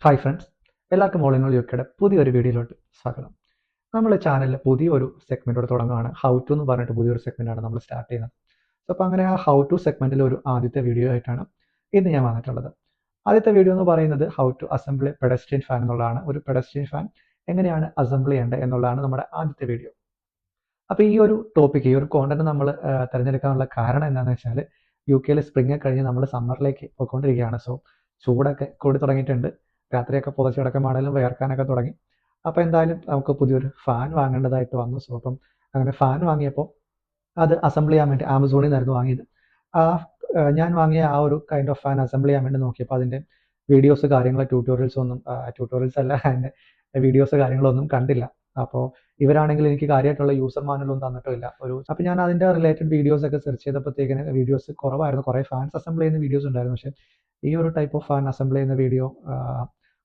Hi friends, എല്ലാവർക്കും all in all യുക്കെയുടെ പുതിയൊരു വീഡിയോയിലോട്ട് സ്വാഗതം. നമ്മുടെ ചാനലിൽ പുതിയൊരു സെഗ്മെൻറ്റോട് തുടങ്ങുകയാണ്. ഹൗ ടു എന്ന് പറഞ്ഞിട്ട് പുതിയൊരു സെഗ്മെൻറ്റാണ് നമ്മൾ സ്റ്റാർട്ട് ചെയ്യുന്നത്. അപ്പോൾ അങ്ങനെ ആ ഹൗ ടു സെഗ്മെൻറ്റിൽ ഒരു ആദ്യത്തെ വീഡിയോ ആയിട്ടാണ് ഇന്ന് ഞാൻ വന്നിട്ടുള്ളത്. ആദ്യത്തെ വീഡിയോ എന്ന് പറയുന്നത് how to assemble pedestrian fan എന്നുള്ളതാണ്. ഒരു പെഡസ്ട്രിയൻ ഫാൻ എങ്ങനെയാണ് അസംബിൾ ചെയ്യേണ്ടത് എന്നുള്ളതാണ് നമ്മുടെ ആദ്യത്തെ വീഡിയോ. അപ്പോൾ ഈ ഒരു ടോപ്പിക്ക്, ഈ ഒരു കോണ്ടന്റ് നമ്മൾ തിരഞ്ഞെടുക്കാനുള്ള കാരണം എന്താണെന്ന് വെച്ചാൽ UK സ്പ്രിംഗ് കഴിഞ്ഞ് നമ്മൾ സമ്മറിലേക്ക് പോയിക്കൊണ്ടിരിക്കുകയാണ്. സോ ചൂടൊക്കെ കൂടി തുടങ്ങിയിട്ടുണ്ട്. രാത്രിയൊക്കെ പുതച്ച് കിടക്കാൻ പാടെല്ലാം വിയർക്കാനൊക്കെ തുടങ്ങി. അപ്പോൾ എന്തായാലും നമുക്ക് പുതിയൊരു ഫാൻ വാങ്ങേണ്ടതായിട്ട് വന്നു. സോ അപ്പം അങ്ങനെ ഫാൻ വാങ്ങിയപ്പോൾ അത് അസംബിൾ ചെയ്യാൻ വേണ്ടി ആമസോണിൽ നിന്നായിരുന്നു വാങ്ങിയത്. ഞാൻ വാങ്ങിയ ആ ഒരു കൈൻഡ് ഓഫ് ഫാൻ അസംബിൾ ചെയ്യാൻ വേണ്ടി നോക്കിയപ്പോൾ അതിൻ്റെ വീഡിയോസ് കാര്യങ്ങൾ ട്യൂട്ടോറിയൽസ് അല്ല, അതിൻ്റെ വീഡിയോസ് കാര്യങ്ങളൊന്നും കണ്ടില്ല. അപ്പോൾ ഇവരാണെങ്കിൽ എനിക്ക് കാര്യമായിട്ടുള്ള യൂസർ മാനുവലൊന്നും തന്നിട്ടില്ല. അപ്പോൾ ഞാൻ അതിൻ്റെ റിലേറ്റഡ് വീഡിയോസ് ഒക്കെ സെർച്ച് ചെയ്തപ്പോഴത്തേക്കിന് വീഡിയോസ് കുറവായിരുന്നു. കുറേ ഫാൻസ് അസംബിൾ ചെയ്യുന്ന വീഡിയോസ് ഉണ്ടായിരുന്നു, പക്ഷേ ഈ ഒരു ടൈപ്പ് ഓഫ് ഫാൻ അസംബിൾ ചെയ്യുന്ന വീഡിയോ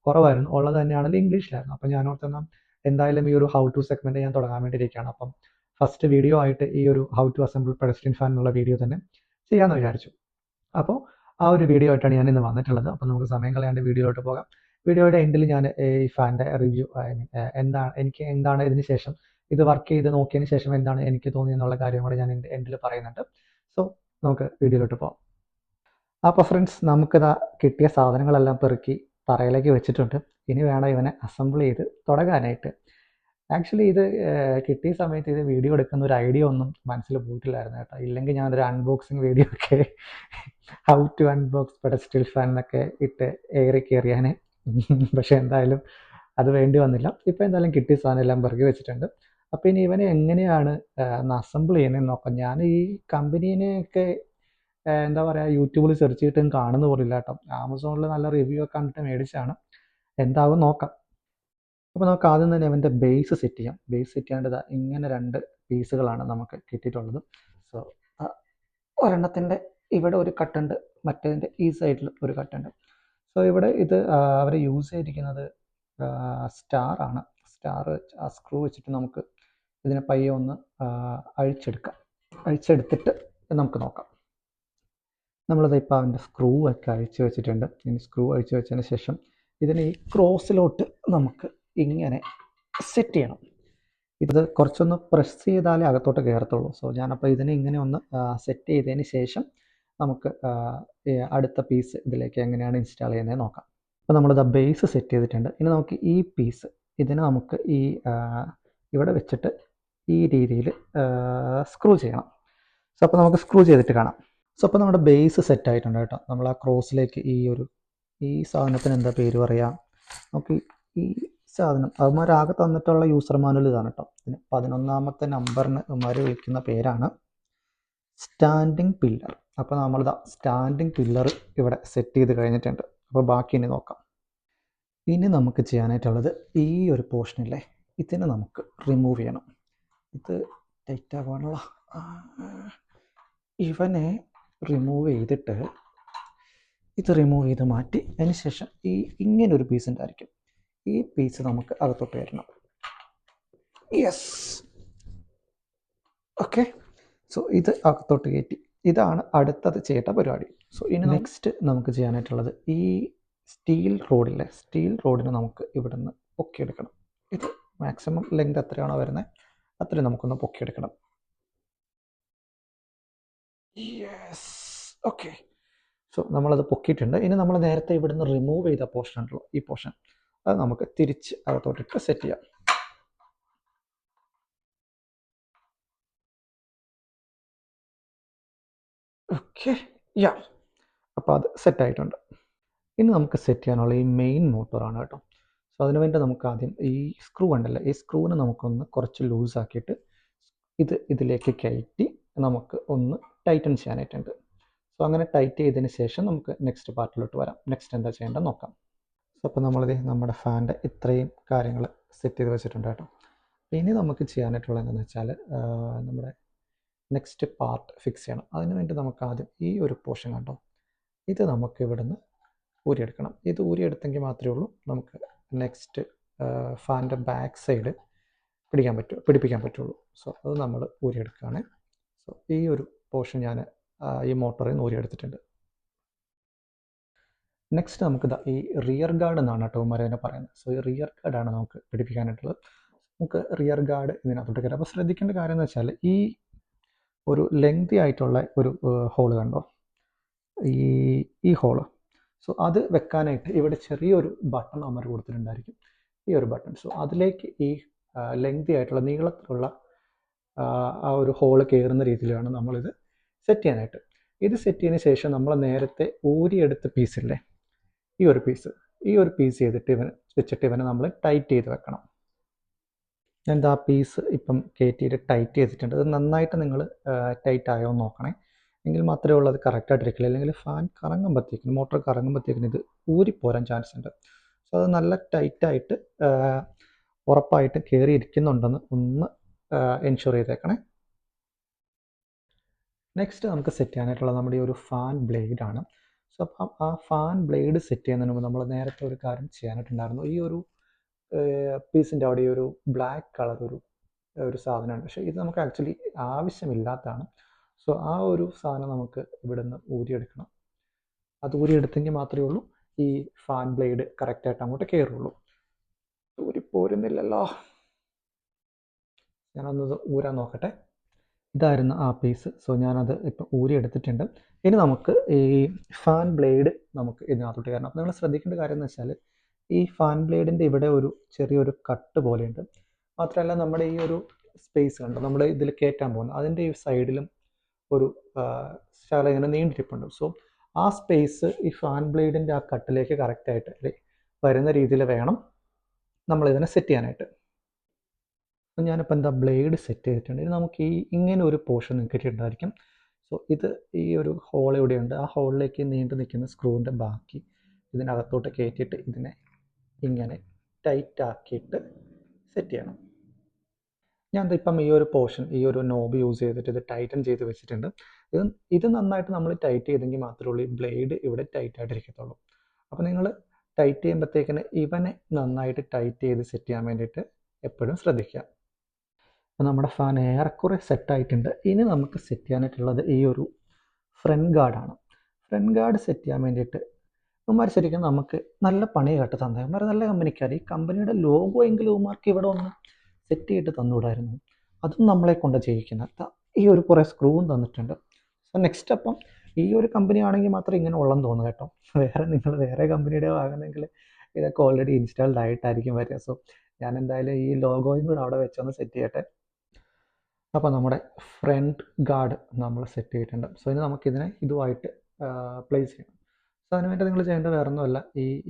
കുറവായിരുന്നു. ഉള്ളത് തന്നെയാണെങ്കിൽ ഇംഗ്ലീഷിലായിരുന്നു. അപ്പോൾ ഞാൻ ഓർത്തെന്നാൽ എന്തായാലും ഈ ഒരു ഹൗ ടു സെഗ്മെൻറ്റ് ഞാൻ തുടങ്ങാൻ വേണ്ടിയിരിക്കുകയാണ്. അപ്പം ഫസ്റ്റ് വീഡിയോ ആയിട്ട് ഈ ഒരു how to assemble pedestrian fan എന്നുള്ള വീഡിയോ തന്നെ ചെയ്യാമെന്ന് വിചാരിച്ചു. അപ്പോൾ ആ ഒരു വീഡിയോ ആയിട്ടാണ് ഞാൻ ഇന്ന് വന്നിട്ടുള്ളത്. അപ്പോൾ നമുക്ക് സമയം കളയാണ്ട് വീഡിയോയിലോട്ട് പോകാം. വീഡിയോയുടെ എൻഡിൽ ഞാൻ ഈ ഫാനിൻ്റെ റിവ്യൂ, എന്താണ് ഇതിന് ശേഷം ഇത് വർക്ക് ചെയ്ത് നോക്കിയതിന് ശേഷം എന്താണ് എനിക്ക് തോന്നിയെന്നുള്ള കാര്യം കൂടെ ഞാൻ എൻഡിൽ പറയുന്നുണ്ട്. സോ നമുക്ക് വീഡിയോയിലോട്ട് പോകാം. അപ്പോൾ ഫ്രണ്ട്സ്, നമുക്കിതാ കിട്ടിയ സാധനങ്ങളെല്ലാം പെറുക്കി തറയിലേക്ക് വെച്ചിട്ടുണ്ട്. ഇനി വേണം ഇവനെ അസംബിൾ ചെയ്ത് തുടങ്ങാനായിട്ട്. ആക്ച്വലി ഇത് കിട്ടിയ സമയത്ത് ഇത് വീഡിയോ എടുക്കുന്ന ഒരു ഐഡിയ ഒന്നും മനസ്സിൽ പോയിട്ടില്ലായിരുന്നു കേട്ടോ. ഇല്ലെങ്കിൽ ഞാനൊരു അൺബോക്സിങ് വീഡിയോ ഒക്കെ ഹൗ ടു അൺബോക്സ് പെഡസ്ട്രിയൽ ഫാൻ എന്നൊക്കെ ഇട്ട് ഏറി കയറിയാനെ. പക്ഷെ എന്തായാലും അത് വേണ്ടി വന്നില്ല. ഇപ്പോൾ എന്തായാലും കിട്ടിയ സാധനം എല്ലാം പെറുക്കി വെച്ചിട്ടുണ്ട്. അപ്പോൾ ഇനി ഇവനെ എങ്ങനെയാണ് അസംബിൾ ചെയ്യുന്നതെന്ന് നോക്കാം. ഞാൻ ഈ കമ്പനീനെയൊക്കെ എന്താ പറയുക, യൂട്യൂബിൽ സെർച്ച് ചെയ്തിട്ടും കാണുന്ന പോലില്ല കേട്ടോ. ആമസോണിൽ നല്ല റിവ്യൂ ഒക്കെ കണ്ടിട്ട് മേടിച്ചാണ്. എന്താകും നോക്കാം. അപ്പോൾ നമുക്ക് ആദ്യം തന്നെ അവൻ്റെ ബേസ് സെറ്റ് ചെയ്യാം. ബേസ് സെറ്റ് ചെയ്യേണ്ടത് ഇങ്ങനെ 2 പീസുകളാണ് നമുക്ക് കിട്ടിയിട്ടുള്ളത്. സോ ഒരെണ്ണത്തിൻ്റെ ഇവിടെ ഒരു കട്ടുണ്ട്, മറ്റേതിൻ്റെ ഈ സൈഡിൽ ഒരു കട്ടുണ്ട്. സോ ഇവിടെ ഇത് അവർ യൂസ് ചെയ്തിരിക്കുന്നത് സ്റ്റാർ ആണ്. സ്റ്റാർ ആ സ്ക്രൂ വെച്ചിട്ട് നമുക്ക് ഇതിനെ പയ്യെ ഒന്ന് അഴിച്ചെടുത്തിട്ട് നമുക്ക് നോക്കാം. നമ്മളത് ഇപ്പോൾ അവൻ്റെ സ്ക്രൂ ഒക്കെ അഴിച്ച് വെച്ചിട്ടുണ്ട്. ഇനി സ്ക്രൂ അഴിച്ച് വെച്ചതിന് ശേഷം ഇതിനെ ഈ ക്രോസിലോട്ട് നമുക്ക് ഇങ്ങനെ സെറ്റ് ചെയ്യണം. ഇത് കുറച്ചൊന്ന് പ്രസ് ചെയ്താലേ അകത്തോട്ട് കയറത്തുള്ളൂ. സോ ഞാനപ്പോൾ ഇതിനെ ഇങ്ങനെ ഒന്ന് സെറ്റ് ചെയ്തതിന് ശേഷം നമുക്ക് അടുത്ത പീസ് ഇതിലേക്ക് എങ്ങനെയാണ് ഇൻസ്റ്റാൾ ചെയ്യുന്നത് നോക്കാം. അപ്പോൾ നമ്മളിത് ബേസ് സെറ്റ് ചെയ്തിട്ടുണ്ട്. ഇനി നമുക്ക് ഈ പീസ് ഇതിനെ നമുക്ക് ഈ ഇവിടെ വെച്ചിട്ട് ഈ രീതിയിൽ സ്ക്രൂ ചെയ്യണം. സോ അപ്പോൾ നമുക്ക് സ്ക്രൂ ചെയ്തിട്ട് കാണാം. സോ അപ്പോൾ നമ്മുടെ ബേസ് സെറ്റ് ആയിട്ടുണ്ട് കേട്ടോ. നമ്മൾ ആ ക്രോസിലേക്ക് ഈ സാധനത്തിന് എന്താ പേര് പറയാം, നമുക്ക് ഈ സാധനം അവന്മാരാകെ തന്നിട്ടുള്ള യൂസർ മാനുവൽ ഇതാണ് കേട്ടോ. ഇതിന് 11ാമത്തെ നമ്പറിന് അവന്മാർ വിളിക്കുന്ന പേരാണ് സ്റ്റാൻഡിങ് പില്ലർ. അപ്പോൾ നമ്മളിതാ സ്റ്റാൻഡിങ് പില്ലർ ഇവിടെ സെറ്റ് ചെയ്ത് കഴിഞ്ഞിട്ടുണ്ട്. അപ്പോൾ ബാക്കി ഇനി നോക്കാം. ഇനി നമുക്ക് ചെയ്യാനായിട്ടുള്ളത് ഈ ഒരു പോർഷനില്ലേ, ഇതിനെ നമുക്ക് റിമൂവ് ചെയ്യണം. ഇത് ടൈറ്റ് ആകാനുള്ള ഇവനെ റിമൂവ് ചെയ്തിട്ട് ഇത് റിമൂവ് ചെയ്ത് മാറ്റി അതിന് ശേഷം ഇങ്ങനൊരു പീസ് ഉണ്ടായിരിക്കും. ഈ പീസ് നമുക്ക് അകത്തോട്ട് വരണം. Yes, okay. സോ ഇത് അകത്തോട്ട് കയറ്റി. ഇതാണ് അടുത്തത് ചെയ്യേണ്ട പരിപാടി. സോ ഇനി നെക്സ്റ്റ് നമുക്ക് ചെയ്യാനായിട്ടുള്ളത് ഈ സ്റ്റീൽ റോഡിനെ നമുക്ക് ഇവിടുന്ന് പൊക്കിയെടുക്കണം. ഇത് മാക്സിമം ലെങ്ത് എത്രയാണോ വരുന്നത് അത്രയും നമുക്കൊന്ന് പൊക്കിയെടുക്കണം. Yes, okay. സോ നമ്മളത് പൊക്കിയിട്ടുണ്ട്. ഇനി നമ്മൾ നേരത്തെ ഇവിടുന്ന് റിമൂവ് ചെയ്ത പോർഷൻ ഉണ്ടല്ലോ, ഈ പോർഷൻ അത് നമുക്ക് തിരിച്ച് അകത്തോട്ടിട്ട് സെറ്റ് ചെയ്യാം. ഓക്കെ, യാ, അപ്പോൾ അത് സെറ്റായിട്ടുണ്ട്. ഇനി നമുക്ക് സെറ്റ് ചെയ്യാനുള്ള ഈ മെയിൻ മോട്ടറാണ് കേട്ടോ. സോ അതിനുവേണ്ടി നമുക്ക് ആദ്യം ഈ സ്ക്രൂ ഉണ്ടല്ലോ, ഈ സ്ക്രൂവിനെ നമുക്കൊന്ന് കുറച്ച് ലൂസാക്കിയിട്ട് ഇതിലേക്ക് കയറ്റി നമുക്ക് ഒന്ന് ടൈറ്റൻ ചെയ്യാനായിട്ടുണ്ട്. സോ അങ്ങനെ ടൈറ്റ് ചെയ്തതിന് ശേഷം നമുക്ക് നെക്സ്റ്റ് പാർട്ടിലോട്ട് വരാം. നെക്സ്റ്റ് എന്താ ചെയ്യേണ്ടത് നോക്കാം. സോ അപ്പോൾ നമ്മളിത് നമ്മുടെ ഫാനിൻ്റെ ഇത്രയും കാര്യങ്ങൾ സെറ്റ് ചെയ്ത് വെച്ചിട്ടുണ്ട് കേട്ടോ. ഇനി നമുക്ക് ചെയ്യാനായിട്ടുള്ളത് എന്താണെന്ന് വെച്ചാൽ നമ്മുടെ നെക്സ്റ്റ് പാർട്ട് ഫിക്സ് ചെയ്യണം. അതിന് വേണ്ടി നമുക്ക് ആദ്യം ഈ ഒരു പോർഷൻ കണ്ടോ, ഇത് നമുക്ക് ഇവിടുന്ന് ഊരിയെടുക്കണം. ഇത് ഊരിയെടുത്തെങ്കിൽ മാത്രമേ ഉള്ളൂ നമുക്ക് നെക്സ്റ്റ് ഫാനിൻ്റെ ബാക്ക് സൈഡ് പിടിപ്പിക്കാൻ പറ്റുള്ളൂ. സോ അത് നമ്മൾ ഊരിയെടുക്കുകയാണ്. സോ ഈ ഒരു പോർഷൻ ഞാൻ ഈ മോട്ടറിൽ നിന്ന് ഊരിയെടുത്തിട്ടുണ്ട്. നെക്സ്റ്റ് നമുക്ക് ഈ റിയർ ഗാർഡ് എന്നാണ് കേട്ടോ മരേനെ പറയുന്നത്. സോ ഈ റിയർ ഗാർഡാണ് നമുക്ക് പിടിപ്പിക്കാനായിട്ടുള്ളത്. നമുക്ക് റിയർ ഗാർഡ് ഇതിനകത്തോട്ട് കയറാം. അപ്പോൾ ശ്രദ്ധിക്കേണ്ട കാര്യം എന്ന് വെച്ചാൽ ഈ ഒരു ലെങ്തി ആയിട്ടുള്ള ഒരു ഹോള് കണ്ടോ, ഈ ഹോള്. സോ അത് വെക്കാനായിട്ട് ഇവിടെ ചെറിയൊരു ബട്ടൺ അമർ കൊടുത്തിട്ടുണ്ടായിരിക്കും, ഈ ഒരു ബട്ടൺ. സോ അതിലേക്ക് ഈ ലെങ്തി ആയിട്ടുള്ള നീളത്തിലുള്ള ആ ഒരു ഹോള് കയറുന്ന രീതിയിൽ വേണം നമ്മളിത് സെറ്റ് ചെയ്യാനായിട്ട്. ഇത് സെറ്റ് ചെയ്തതിന് ശേഷം നമ്മൾ നേരത്തെ ഊരിയെടുത്ത പീസില്ലേ, ഈ ഒരു പീസ് ചെയ്തിട്ട് ഇവനെ നമ്മൾ ടൈറ്റ് ചെയ്ത് വെക്കണം. ഞാൻ ആ പീസ് ഇപ്പം കയറ്റിയിട്ട് ടൈറ്റ് ചെയ്തിട്ടുണ്ട്. അത് നന്നായിട്ട് നിങ്ങൾ ടൈറ്റ് ആയോ എന്ന് നോക്കണേ, എങ്കിൽ മാത്രമേ ഉള്ളൂ അത് കറക്റ്റായിട്ടിരിക്കില്ല. അല്ലെങ്കിൽ ഫാൻ കറങ്ങുമ്പോഴത്തേക്കിനും, മോട്ടോർ കറങ്ങുമ്പോഴത്തേക്കിനും ഇത് ഊരിപ്പോരാൻ ചാൻസ് ഉണ്ട്. സോ അത് നല്ല ടൈറ്റായിട്ട് ഉറപ്പായിട്ട് കയറി ഇരിക്കുന്നുണ്ടെന്ന് ഒന്ന് എൻഷുർ ചെയ്തേക്കണേ. നെക്സ്റ്റ് നമുക്ക് സെറ്റ് ചെയ്യാനായിട്ടുള്ള നമ്മുടെ ഈ ഒരു ഫാൻ ബ്ലേഡാണ്. സോ അപ്പം ആ ഫാൻ ബ്ലേഡ് സെറ്റ് ചെയ്യുന്നതിന് മുമ്പ് നമ്മൾ നേരത്തെ ഒരു കാര്യം ചെയ്യാനായിട്ടുണ്ടായിരുന്നു. ഈ ഒരു പീസിൻ്റെ അവിടെ ഈ ഒരു ബ്ലാക്ക് കളർ ഒരു സാധനമാണ്, പക്ഷേ ഇത് നമുക്ക് ആക്ച്വലി ആവശ്യമില്ലാത്തതാണ്. സോ ആ ഒരു സാധനം നമുക്ക് ഇവിടെ നിന്ന് ഊരിയെടുക്കണം. അത് ഊരിയെടുത്തെങ്കിൽ മാത്രമേ ഉള്ളൂ ഈ ഫാൻ ബ്ലേഡ് കറക്റ്റായിട്ട് അങ്ങോട്ട് കയറുള്ളൂ. ഊരിപ്പോരുന്നില്ലല്ലോ, ഞാനൊന്നത് ഊരാൻ നോക്കട്ടെ. ഇതായിരുന്നു ആ പീസ്. സോ ഞാനത് ഇപ്പം ഊരിയെടുത്തിട്ടുണ്ട്. ഇനി നമുക്ക് ഈ ഫാൻ ബ്ലേഡ് നമുക്ക് ഇതിനകത്തോട്ട് കയറണം. അപ്പോൾ നിങ്ങൾ ശ്രദ്ധിക്കേണ്ട കാര്യം എന്ന് വെച്ചാൽ ഈ ഫാൻ ബ്ലേഡിൻ്റെ ഇവിടെ ഒരു ചെറിയൊരു കട്ട് പോലെയുണ്ട്. മാത്രമല്ല നമ്മുടെ ഈ ഒരു സ്പേസ് കണ്ടോ, നമ്മുടെ ഇതിൽ കയറ്റാൻ പോകുന്നത് അതിൻ്റെ ഈ സൈഡിലും ഒരു ശകലം ഇങ്ങനെ നീണ്ടിരിപ്പുണ്ട്. സോ ആ സ്പേസ് ഈ ഫാൻ ബ്ലേഡിൻ്റെ ആ കട്ടിലേക്ക് കറക്റ്റായിട്ട് വരുന്ന രീതിയിൽ വേണം നമ്മളിതിനെ സെറ്റ് ചെയ്യാനായിട്ട്. അപ്പം ഞാനിപ്പോൾ എന്താ ബ്ലേഡ് സെറ്റ് ചെയ്തിട്ടുണ്ട്. ഇത് നമുക്ക് ഇങ്ങനെ ഒരു പോർഷൻ നിങ്ങൾക്ക് കിട്ടിയിട്ടുണ്ടായിരിക്കും. സോ ഇത് ഈ ഒരു ഹോൾ ഇവിടെയുണ്ട്. ആ ഹോളിലേക്ക് നീണ്ടു നിൽക്കുന്ന സ്ക്രൂവിൻ്റെ ബാക്കി ഇതിനകത്തോട്ട് കയറ്റിയിട്ട് ഇതിനെ ഇങ്ങനെ ടൈറ്റ് ആക്കിയിട്ട് സെറ്റ് ചെയ്യണം. ഞാൻ ഇപ്പം ഈ ഒരു പോർഷൻ, ഈ ഒരു നോബ് യൂസ് ചെയ്തിട്ട് ഇത് ടൈറ്റൻ ചെയ്ത് വെച്ചിട്ടുണ്ട്. ഇത് നന്നായിട്ട് നമ്മൾ ടൈറ്റ് ചെയ്തെങ്കിൽ മാത്രമേ ഉള്ളൂ ഈ ബ്ലേഡ് ഇവിടെ ടൈറ്റായിട്ടിരിക്കത്തുള്ളൂ. അപ്പോൾ നിങ്ങൾ ടൈറ്റ് ചെയ്യുമ്പോഴത്തേക്കിന് ഇവനെ നന്നായിട്ട് ടൈറ്റ് ചെയ്ത് സെറ്റ് ചെയ്യാൻ വേണ്ടിയിട്ട് എപ്പോഴും ശ്രദ്ധിക്കുക. അപ്പോൾ നമ്മുടെ ഫാൻ ഏറെക്കുറെ സെറ്റായിട്ടുണ്ട്. ഇനി നമുക്ക് സെറ്റ് ചെയ്യാനായിട്ടുള്ളത് ഈ ഒരു ഫ്രണ്ട് ഗാർഡാണ്. ഫ്രണ്ട് ഗാർഡ് സെറ്റ് ചെയ്യാൻ വേണ്ടിയിട്ട് ഉമ്മാർ ശരിക്കും നമുക്ക് നല്ല പണി കേട്ട് തന്നെ. ഉമ്മാർ നല്ല കമ്പനിക്കാർ. ഈ കമ്പനിയുടെ ലോഗോ എങ്കിലും ഉമ്മാർക്ക് ഇവിടെ ഒന്ന് സെറ്റ് ചെയ്തിട്ട് തന്നുകൂടായിരുന്നു. അതും നമ്മളെ കൊണ്ട് ചെയ്യിക്കുന്നത്. ഈ ഒരു കുറേ സ്ക്രൂവും തന്നിട്ടുണ്ട്. സോ നെക്സ്റ്റ് അപ്പം ഈ ഒരു കമ്പനി ആണെങ്കിൽ മാത്രം ഇങ്ങനെ ഉള്ളെന്ന് തോന്നുന്നു കേട്ടോ. നിങ്ങൾ വേറെ കമ്പനിയുടെ വാങ്ങുന്നെങ്കിൽ ഇതൊക്കെ ഓൾറെഡി ഇൻസ്റ്റാൾഡ് ആയിട്ടായിരിക്കും വരിക. സോ ഞാൻ എന്തായാലും ഈ ലോഗോയും കൂടെ അവിടെ വെച്ചൊന്ന് സെറ്റ് ചെയ്യട്ടെ. അപ്പോൾ നമ്മുടെ ഫ്രണ്ട് ഗാർഡ് നമ്മൾ സെറ്റ് ചെയ്തിട്ടുണ്ട്. സോ ഇനി നമുക്കിതിനെ ഇതുമായിട്ട് പ്ലേസ് ചെയ്യണം. സോ അതിനുവേണ്ടി നിങ്ങൾ ചെയ്യേണ്ടത് വേറെ ഒന്നുമല്ല,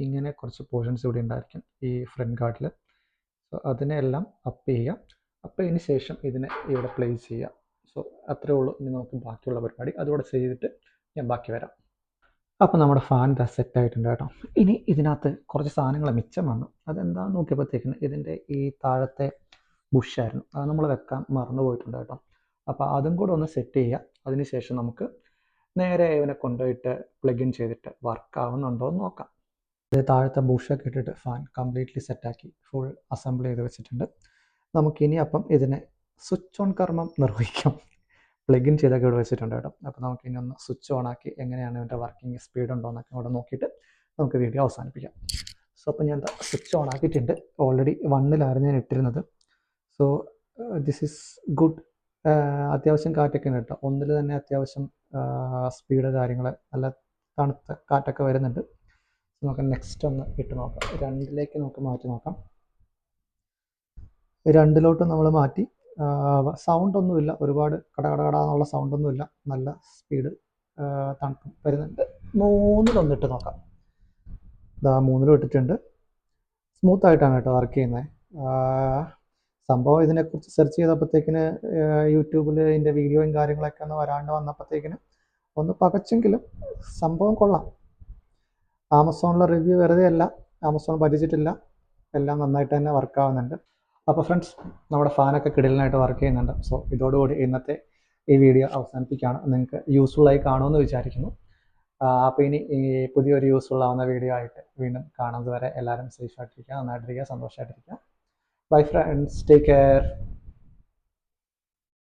ഇങ്ങനെ കുറച്ച് പോർഷൻസ് ഇവിടെ ഉണ്ടായിരിക്കും ഈ ഫ്രണ്ട് ഗാർഡിൽ. സോ അതിനെല്ലാം അപ്പ് ചെയ്യുക. അപ്പ് ചെയ്തതിന് ശേഷം ഇതിനെ ഇവിടെ പ്ലേസ് ചെയ്യുക. സോ അത്രേ ഉള്ളൂ. ഇനി നമുക്ക് ബാക്കിയുള്ള പരിപാടി അതുകൂടെ ചെയ്തിട്ട് ഞാൻ ബാക്കി വരാം. അപ്പോൾ നമ്മുടെ ഫാൻ സെറ്റ് ആയിട്ടുണ്ട് കേട്ടോ. ഇനി ഇതിനകത്ത് കുറച്ച് സാധനങ്ങൾ മിച്ചം വന്നു. അതെന്താണെന്ന് നോക്കിയപ്പോഴത്തേക്കിന് ഇതിൻ്റെ ഈ താഴത്തെ ബുഷായിരുന്നു, അത് നമ്മൾ വെക്കാൻ മറന്നു പോയിട്ടുണ്ട് കേട്ടോ. അപ്പോൾ അതും കൂടെ ഒന്ന് സെറ്റ് ചെയ്യുക. അതിനുശേഷം നമുക്ക് നേരെ ഇവനെ കൊണ്ടുപോയിട്ട് പ്ലഗ് ഇൻ ചെയ്തിട്ട് വർക്ക് ആവുന്നുണ്ടോ എന്ന് നോക്കാം. ഇത് താഴത്തെ ബുഷൊക്കെ ഇട്ടിട്ട് ഫാൻ കംപ്ലീറ്റ്ലി സെറ്റാക്കി ഫുൾ അസംബിൾ ചെയ്ത് വെച്ചിട്ടുണ്ട്. നമുക്കിനി അപ്പം ഇതിനെ സ്വിച്ച് ഓൺ കർമ്മം നിർവഹിക്കാം. പ്ലഗ് ഇൻ ചെയ്തൊക്കെ ഇവിടെ വെച്ചിട്ടുണ്ട് കേട്ടോ. അപ്പോൾ നമുക്കിനി ഒന്ന് സ്വിച്ച് ഓൺ ആക്കി എങ്ങനെയാണ് ഇതിൻ്റെ വർക്കിംഗ് സ്പീഡ് ഉണ്ടോ എന്നൊക്കെ ഇവിടെ നോക്കിയിട്ട് നമുക്ക് വീഡിയോ അവസാനിപ്പിക്കാം. സോ അപ്പോൾ ഞാൻ സ്വിച്ച് ഓൺ ആക്കിയിട്ടുണ്ട്. ഓൾറെഡി 1-ലായിരുന്നു ഞാൻ ഇട്ടിരുന്നത്. So this is good. അത്യാവശ്യം കാറ്റൊക്കെ ഉണ്ട് കേട്ടോ. 1-ൽ തന്നെ അത്യാവശ്യം സ്പീഡ് കാര്യങ്ങൾ നല്ല തണുത്ത കാറ്റൊക്കെ വരുന്നുണ്ട്. നമുക്ക് നെക്സ്റ്റ് ഒന്ന് ഇട്ട് നോക്കാം. 2-ലേക്ക് നമുക്ക് മാറ്റി നോക്കാം. 2-ലോട്ട് നമ്മൾ മാറ്റി. സൗണ്ടൊന്നുമില്ല, ഒരുപാട് കടകടകടാന്നുള്ള സൗണ്ടൊന്നുമില്ല, നല്ല സ്പീഡ് തണുപ്പ് വരുന്നുണ്ട്. 3-ലൊന്നിട്ട് നോക്കാം. 3-ലും ഇട്ടിട്ടുണ്ട്. സ്മൂത്തായിട്ടാണ് കേട്ടോ വർക്ക് ചെയ്യുന്നത്. സംഭവം ഇതിനെക്കുറിച്ച് സെർച്ച് ചെയ്തപ്പോഴത്തേക്കിന് യൂട്യൂബിൽ ഇതിൻ്റെ വീഡിയോയും കാര്യങ്ങളൊക്കെ ഒന്ന് വരാണ്ട് വന്നപ്പോഴത്തേക്കിന് ഒന്ന് പകച്ചെങ്കിലും സംഭവം കൊള്ളാം. ആമസോണിലെ റിവ്യൂ വെറുതെ അല്ല, ആമസോൺ പറ്റിച്ചിട്ടില്ല, എല്ലാം നന്നായിട്ട് തന്നെ വർക്കാവുന്നുണ്ട്. അപ്പോൾ ഫ്രണ്ട്സ്, നമ്മുടെ ഫാനൊക്കെ കിടിലനായിട്ട് വർക്ക് ചെയ്യുന്നുണ്ട്. സോ ഇതോടുകൂടി ഇന്നത്തെ ഈ വീഡിയോ അവസാനിപ്പിക്കുകയാണ്. നിങ്ങൾക്ക് യൂസ്ഫുള്ളായി കാണുമെന്ന് വിചാരിക്കുന്നു. അപ്പോൾ ഇനി ഈ പുതിയൊരു യൂസ്ഫുൾ ആവുന്ന വീഡിയോ ആയിട്ട് വീണ്ടും കാണുന്നത് വരെ എല്ലാവരും സേഫ് ആയിട്ടിരിക്കുക, നന്നായിട്ടിരിക്കുക, സന്തോഷമായിട്ടിരിക്കുക. Bye friends, take care.